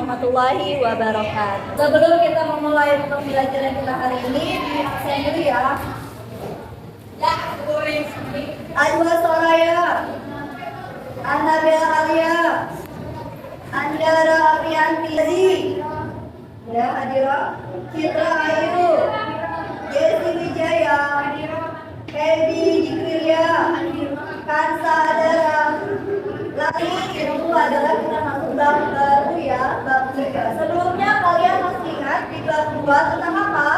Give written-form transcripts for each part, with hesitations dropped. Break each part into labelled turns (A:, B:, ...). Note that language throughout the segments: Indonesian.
A: warahmatullahi wabarakatuh. Sebelum kita memulai pembelajaran kita hari ini, di absen dulu ya. Adwa Soraya, Annabel Alia, Andara Aprianti, ya Adira, Citra Ayu, Jesse Wijaya, Febi Jikrilia, Kansa Adara. Lagi itu adalah kita masuk bab baru ya, bab 3. Sebelumnya kalian masih ingat di bab 2 tentang apa?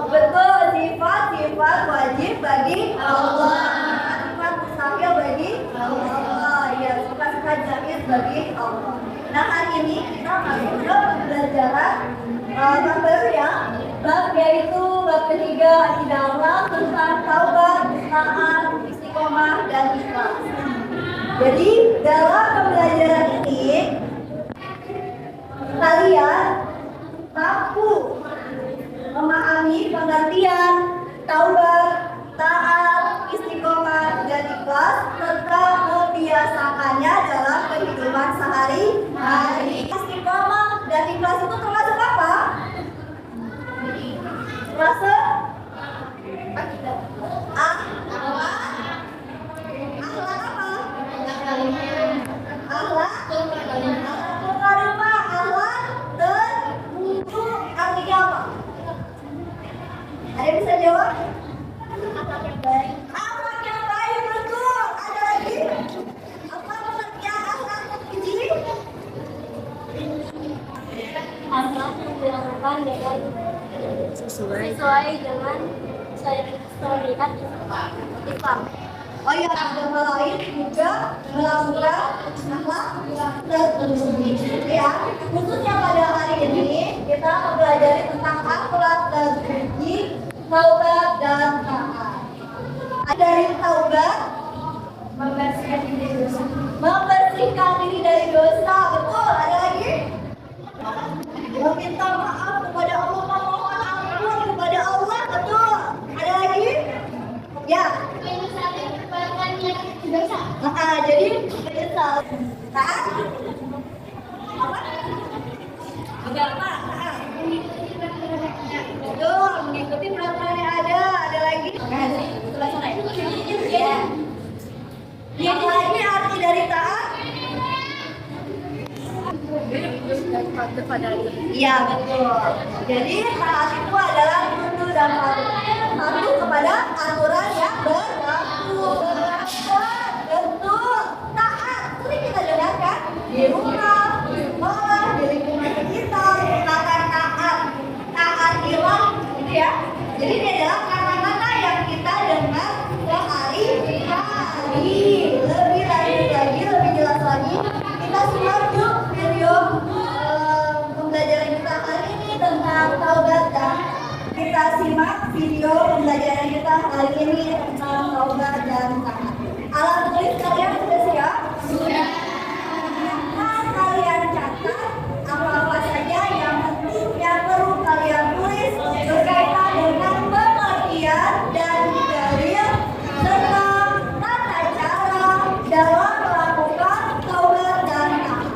A: Betul, sifat-sifat wajib bagi Allah, sifat mustahil bagi Allah, ya sifat-sifat jaiz bagi Allah. Nah hari ini kita masuk ke pembelajaran bab baru ya, bab yaitu bab ketiga di dalam tentang taubat, taat, istiqomah dan ikhlas. Jadi dalam pembelajaran ini kalian mampu memahami pengertian taubat, taat, istiqomah dan ikhlas serta membiasakannya dalam kehidupan sehari-hari. Istiqomah dan ikhlas itu termasuk apa? Termasuk akhlak karimah, akhlak dan wudhu artinya apa? Ada yang bisa jawab? Akhlak yang baik. Akhlak yang baik, betul. Ada lagi? Apa pengertian akhlak yang keji? Akhlak yang dilakukan dengan sesuai dengan syariat Islam. Oh iya, agama lain juga melakukan akhlak tertentu ya. Khususnya pada hari ini kita mempelajari tentang akhlak terpuji, taubat dan taat. Dari taubat membersihkan diri dari dosa. Membersihkan diri dari dosa, betul. Ada lagi? Meminta maaf kepada Allah, memohon ampun kepada Allah, betul. Ada lagi? Ya. Jadi menyesal. Taat? Apa? Agama. Betul, mengikuti peraturan yang ada. Ada lagi? Selesai. Ya. Yang lagi arti dari taat? Iya betul. Jadi taat itu adalah tunduk dan patuh kepada aturan yang berlaku. Betul. Taat sering kita dengarkan di rumah, di sekolah, di lingkungan sekitar. Kata taat, taat iman, gitu ya. Jadi ini adalah kata-kata yang kita dengar sehari-hari. Lebih lanjut lagi, lebih jelas lagi, kita simak yuk video pembelajaran kita hari ini tentang taubat dan kita simak video pembelajaran kita hari ini tentang taubat dan taat. Alat tulis kalian sudah siap? Sudah. Nah, kalian catat apa-apa saja yang penting yang perlu kalian tulis berkaitan dengan pengertian dan dalil serta tata cara dalam melakukan taubat dan taat.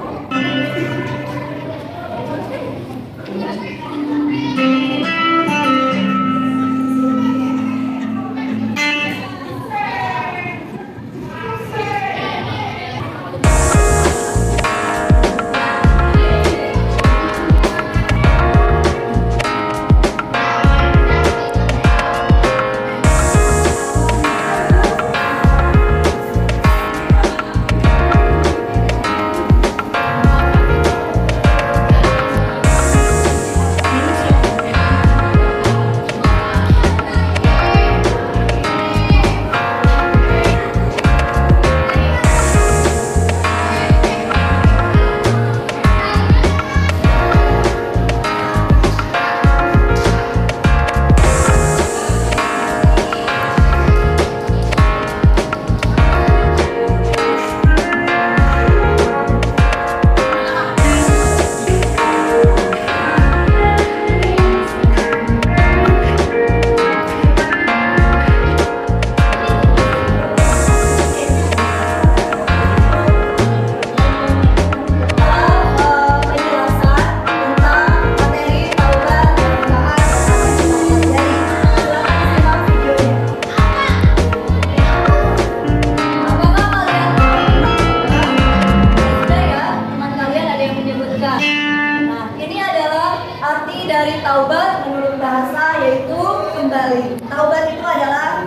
A: bertaubat itu adalah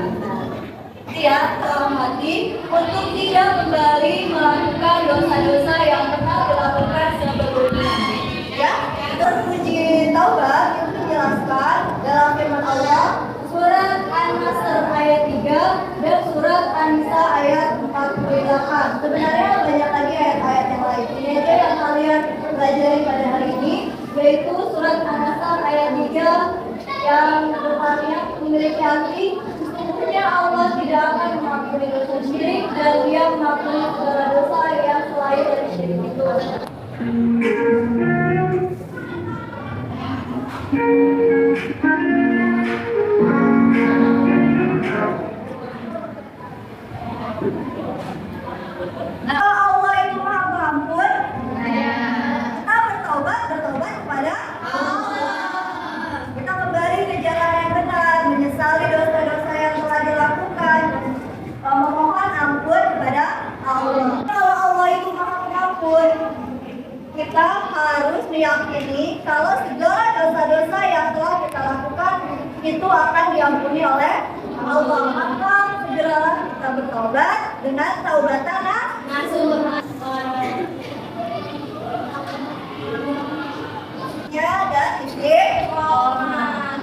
A: dia dalam hati untuk tidak kembali melakukan dosa-dosa yang pernah dilakukan sebelumnya. Ya, terpuji taubat itu dijelaskan dalam firman Allah surat An-Nasr ayat 3 dan surat An-Nisa ayat 48. Sebenarnya banyak lagi ayat-ayat yang lain. Ini aja yang kalian pelajari pada hari ini, yaitu surat An-Nasr ayat 3 yang depannya memiliki arti sesungguhnya Allah tidak akan mengampuni dosa syirik dan Dia mengampuni segala dosa yang selain dari syirik itu. Nah, Allah itu Maha Pengampun. Kita bertobat kepada Allah. Kita kembali ke jalan yang benar, menyesali dosa-dosa yang telah dilakukan, memohon ampun kepada Allah. Kalau Allah itu Maha Pengampun, kita harus meyakini kalau segala dosa-dosa yang telah kita lakukan itu akan diampuni oleh Allah. Maka segeralah kita bertobat dengan taubatan nasuha. Ya, dan istiqomah.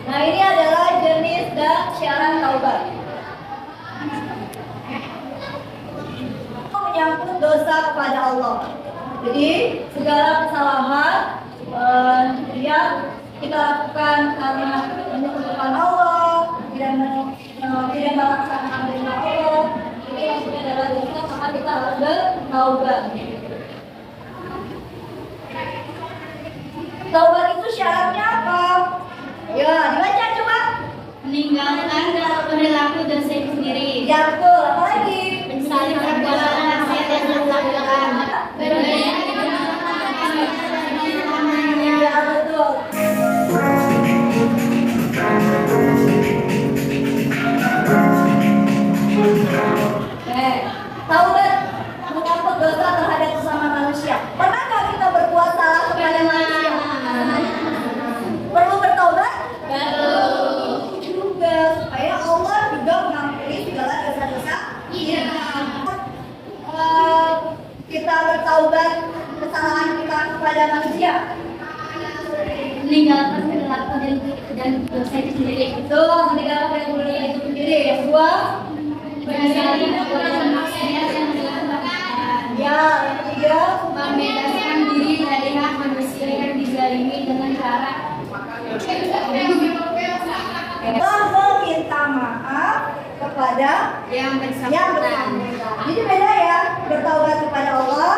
A: Nah, ini adalah jenis dan syarat taubat. Menyangkut dosa kepada Allah. Jadi segala kesalahan yang kita lakukan karena menyebutkan Allah, tidak melaksanakan perintah Allah, ini maksudnya adalah dosa, maka kita harus bertaubat. Taubat itu syaratnya apa? Ya, dibaca coba.
B: Meninggalkan perilaku dosa itu sendiri.
A: Ya betul, apa lagi?
B: Menyesali perbuatan maksiat yang telah dilakukan. Berdaya
A: Ya betul. Taubat menyangkut dosa terhadap sesama manusia. Pernahkah kita berbuat salah kepada manusia? Perlu bertaubat?
B: baru.
A: Juga supaya Allah juga mengampuni segala dosa-dosa.
B: Iya.
A: Kita bertaubat kesalahan kita kepada manusia.
B: Meninggalkan perilaku dan dosa itu sendiri.
A: Itu meninggalkan yang mulia itu sendiri. Yang kedua,
B: Menyesali perbuatan maksiat yang telah dilakukan.
A: ya yang ketiga,
B: Membebaskan diri dari hak manusia yang dizalimi dengan cara
A: meminta maaf kepada
B: yang
A: yang
B: bersangkutan.
A: bersangkutan. Jadi beda ya, bertaubat kepada Allah,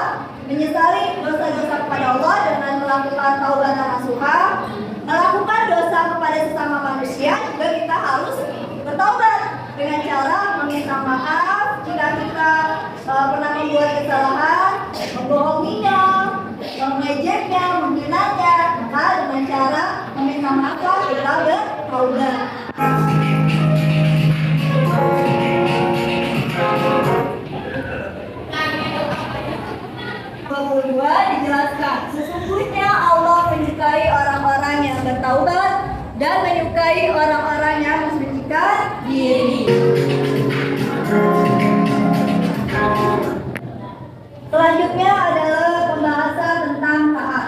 A: menyesali dosa-dosa kepada Allah dengan melakukan taubatan nasuha, melakukan dosa kepada sesama manusia juga kita harus bertaubat dengan cara meminta maaf jika kita pernah membuat kesalahan, membohonginya, mengejeknya, menghinanya, maka dengan cara meminta maaf kita bertaubat. Kedua dijelaskan, sesungguhnya Allah menyukai orang-orang yang bertaubat dan menyukai orang-orang yang mensucikan diri. Selanjutnya adalah pembahasan tentang taat.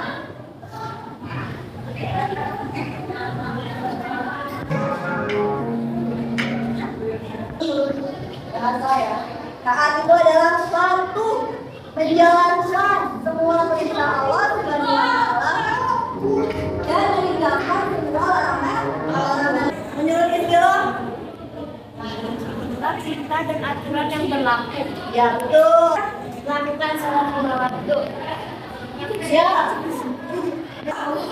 A: Bahasa ya. Taat itu adalah suatu menjalankan semua perintah Allah Subhanahu wa taala dan meninggalkan semua larangan. Menurut istilah
B: Cinta dan aturan yang berlaku.
A: ya betul.
B: Lakukan salat lima waktu.
A: Ya.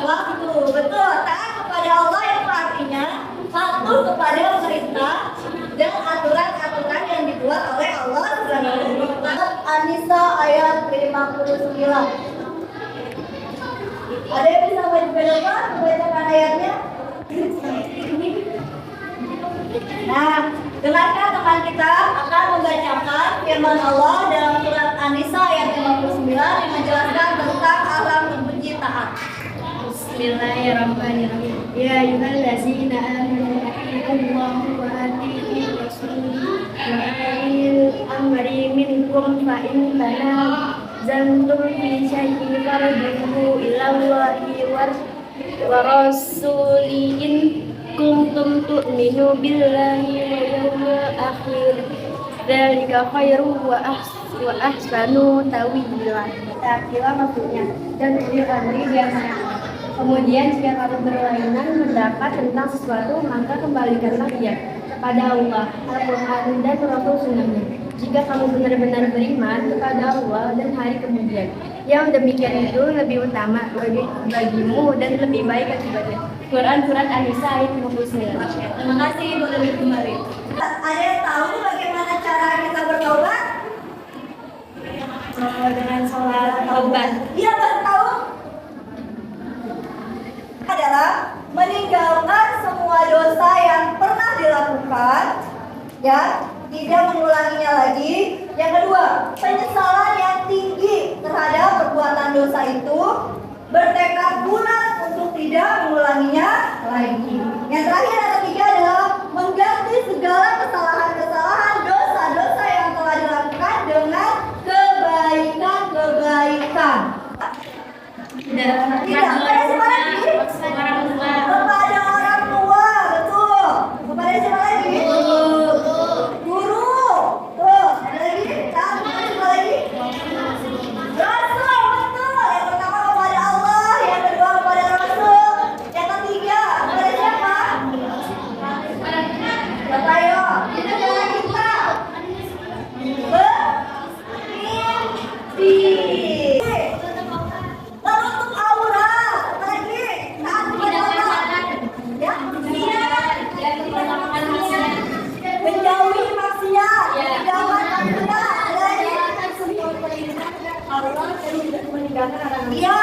A: Waktu betul. Taat kepada Allah itu artinya patuh kepada perintah dan aturan-aturan yang dibuat oleh Allah Subhanahu wa taala. An-Nisa ayat 59. Ada yang bisa membacakan ayatnya? Nah, dengarkan teman kita akan membacakan firman Allah dalam surat An-Nisa ayat 59 yang menjelaskan tentang alam terpuji
B: Bismillahirrahmanirrahim. Ya ayyuhallazina amanu atiiullaha wa atiiur rasul wa ulil amri minkum fa in tanazaltum fi syai'in farudduhu ilallahi wa rasulihi in kuntum tu'minu billahi wal yawmil akhir. Dzalika khairu wa ahsanu ta'wila. Ta'wila maksudnya dan ulil amri yang kemudian jika kamu berlainan pendapat tentang sesuatu, maka kembalikanlah ia kepada Allah, Al-Quran dan Rasul Sunnahnya. Jika kamu benar-benar beriman kepada Allah dan hari kemudian, yang demikian itu lebih utama bagimu dan lebih baik akibatnya. Quran Surat An-Nisa ayat 59.
A: Terima kasih Ibu Dewi kembali. Ada yang tahu bagaimana cara kita bertobat?
B: Dengan sholat taubat.
A: Iya, tahu? Adalah meninggalkan semua dosa yang pernah dilakukan, ya, tidak mengulanginya lagi. Yang kedua, penyesalan yang tinggi terhadap perbuatan dosa itu, bertekad bulat untuk tidak mengulanginya lagi. Yang terakhir yang ketiga adalah mengganti segala kesalahan-kesalahan dosa-dosa yang telah dilakukan dengan kebaikan-kebaikan. Tidak, pada siapa lagi? Kepada orang tua, betul. Kepada siapa lagi? Guru. Tuh, ada lagi? Kepada siapa lagi? Rasul, betul. Yang pertama kepada Allah, yang kedua kepada Rasul, yang ketiga kepada siapa? Bapak yo, itu jalan kita. Bermimpi. Lalu untuk aura, apa lagi? Taat kepada Allah. Ya, menjauhi maksiat, menjauhkan maksiat. Ada lagi? Iya,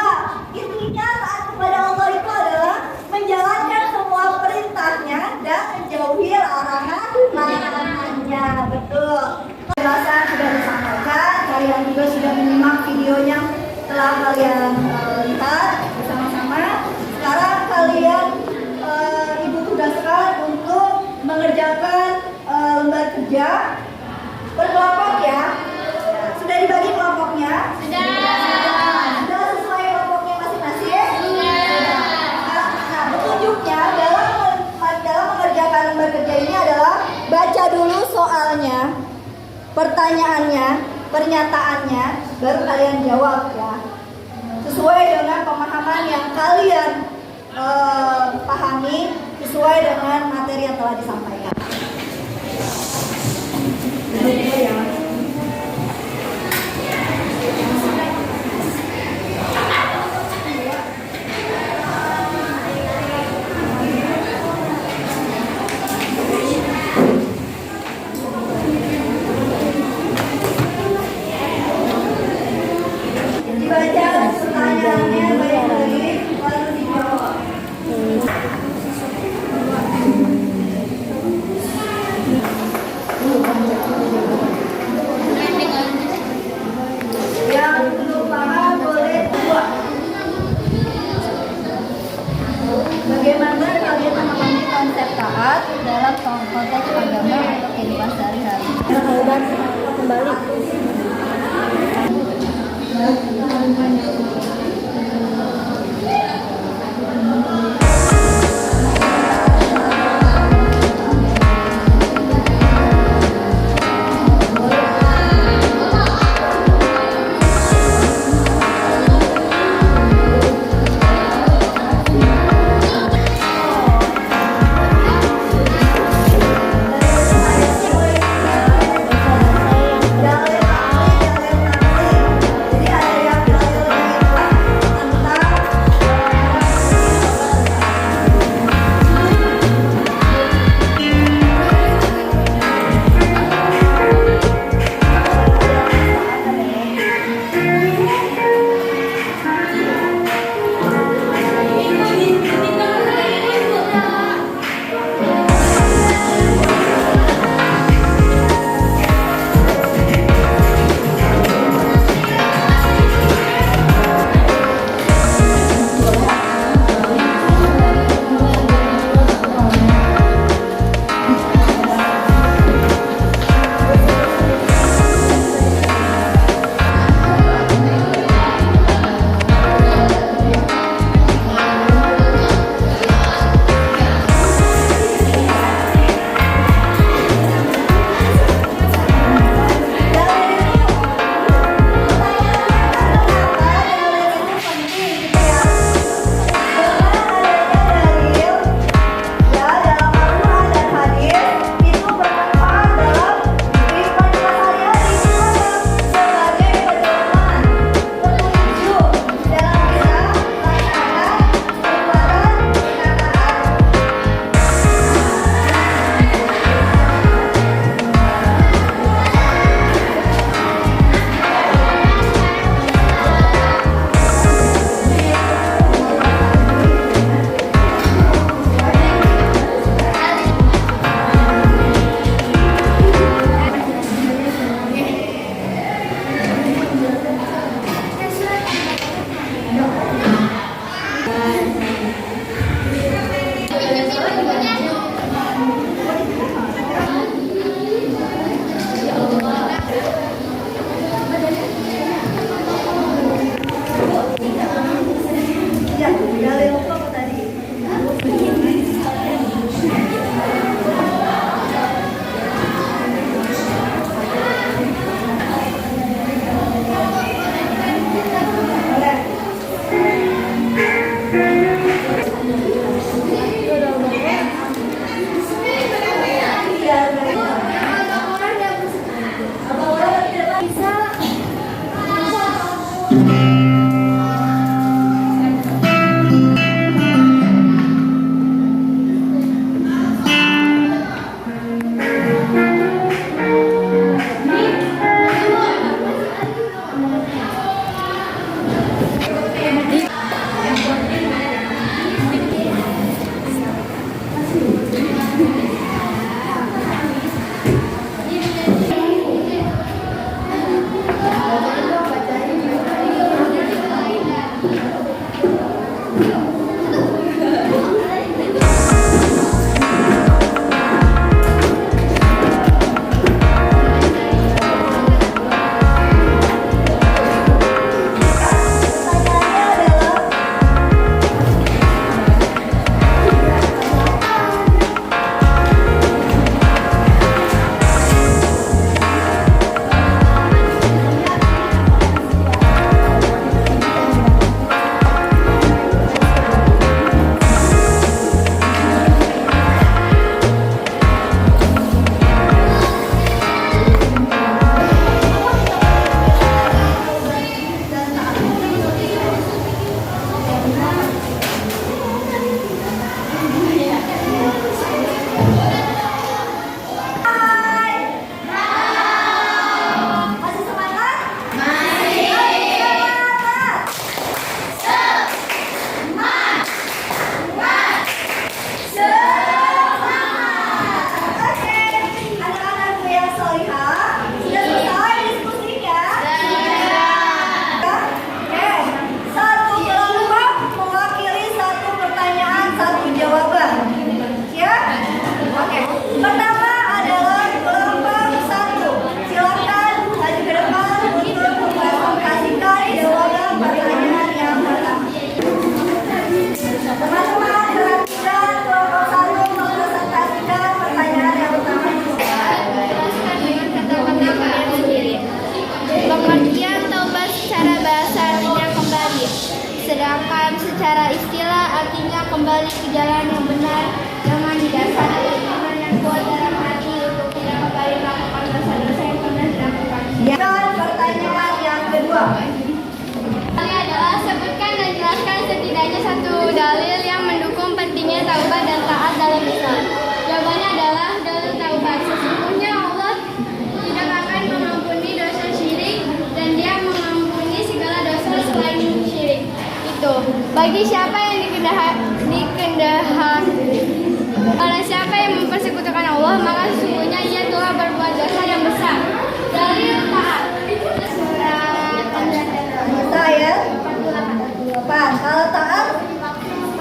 A: intinya taat kepada Allah itu adalah menjalankan semua perintahnya dan menjauhi larangannya. Betul. Penjelasan sudah disampaikan, kalian juga sudah menyimak videonya telah kalian lihat bersama-sama. Sekarang kalian ibu tugaskan untuk mengerjakan lembar kerja berkelompok ya. Sudah dibagi kelompoknya? Sudah sesuai kelompoknya masing-masing? Sudah. Nah, petunjuknya dalam mengerjakan lembar kerja ini adalah baca dulu soalnya, pertanyaannya, pernyataannya, baru kalian jawab ya. Sesuai dengan pemahaman yang kalian pahami, sesuai dengan materi yang telah disampaikan. Dibaca pertanyaannya baik-baik, lalu dijawab. Yang belum paham boleh buat. Bagaimana kalian memahami konsep taat dalam konteks agama atau kehidupan sehari-hari?
B: Taubat kembali.
A: Jangan Dalil apa tadi?
B: Sedangkan secara istilah artinya kembali ke jalan yang benar dengan didasari iman yang kuat dalam hati untuk tidak kembali melakukan dosa-dosa yang pernah dilakukan.
A: Pertanyaan yang kedua.
B: Ini adalah sebutkan dan jelaskan setidaknya satu dalil yang mendukung pentingnya taubat dan taat dalam Islam. Jawabannya adalah dalil taubat. Sesungguhnya Allah tidak akan mengampuni dosa syirik dan Dia mengampuni segala dosa selain syirik. Bagi siapa yang oleh siapa yang mempersekutukan Allah, maka sesungguhnya ia telah berbuat dosa yang besar. Dalil taat. Surat
A: Ayat 48. Kalau taat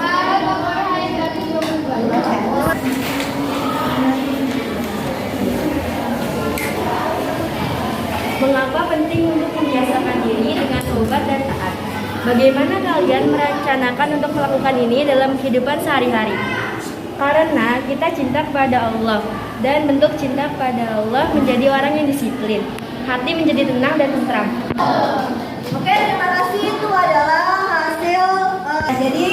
B: Al-Baqarah ayat 32.
C: Mengapa penting untuk membiasakan diri dengan taubat dan taat? Bagaimana kalian merencanakan untuk melakukan ini dalam kehidupan sehari-hari? Karena kita cinta kepada Allah, dan bentuk cinta kepada Allah menjadi orang yang disiplin. Hati menjadi tenang dan tentram.
A: Oke, terima kasih. Itu adalah hasil. Jadi,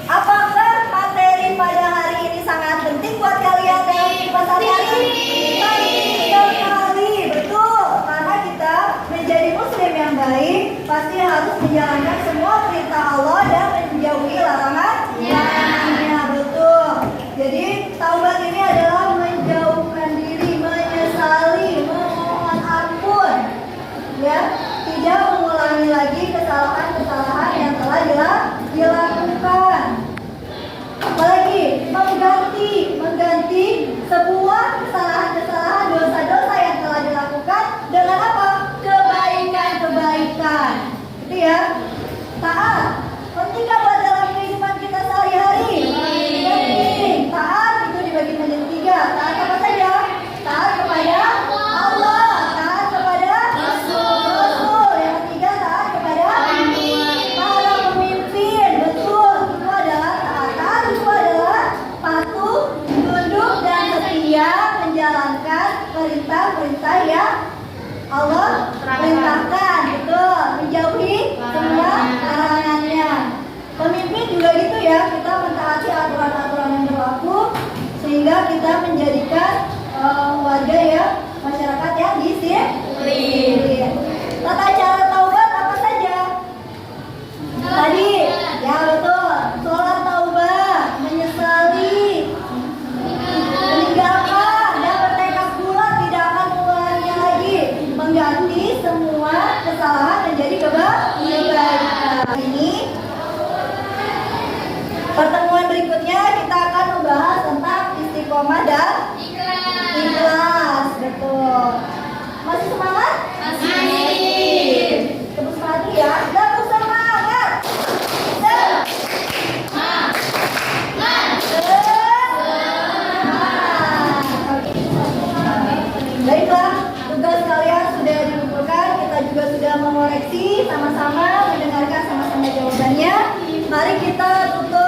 A: apakah materi pada hari ini sangat penting buat kalian dalam kehidupan sehari-hari? Penting sekali, betul. Karena kita menjadi muslim yang baik, pasti harus menjalankan semua perintah Allah dan menjauhi larangannya, betul. Jadi, taubat ini adalah menjauhkan diri, menyesali, memohon ampun, ya. Tidak mengulangi lagi kesalahan-kesalahan yang telah dilakukan. Apalagi mengganti sebuah kesalahan-kesalahan, dosa-dosa yang telah dilakukan dengan apa? Kebaikan-kebaikan. Itu ya. ya kita mentaati aturan-aturan yang berlaku sehingga kita menjadikan warga ya masyarakat yang disiplin. Tata cara taubat apa saja? Tadi ya betul, sholat taubat, menyesali, meninggalkan dan bertekad bulat tidak akan mengulanginya lagi, mengganti semua kesalahan menjadi kebaikan. Ini pertemuan berikutnya kita akan membahas tentang istiqomah dan ikhlas. Betul. Masih semangat? Masih. Terus lagi ya. Terus semangat. Baiklah, tugas kalian sudah dikumpulkan. Kita juga sudah mengoreksi sama-sama, mendengarkan sama-sama jawabannya. Mari kita tutup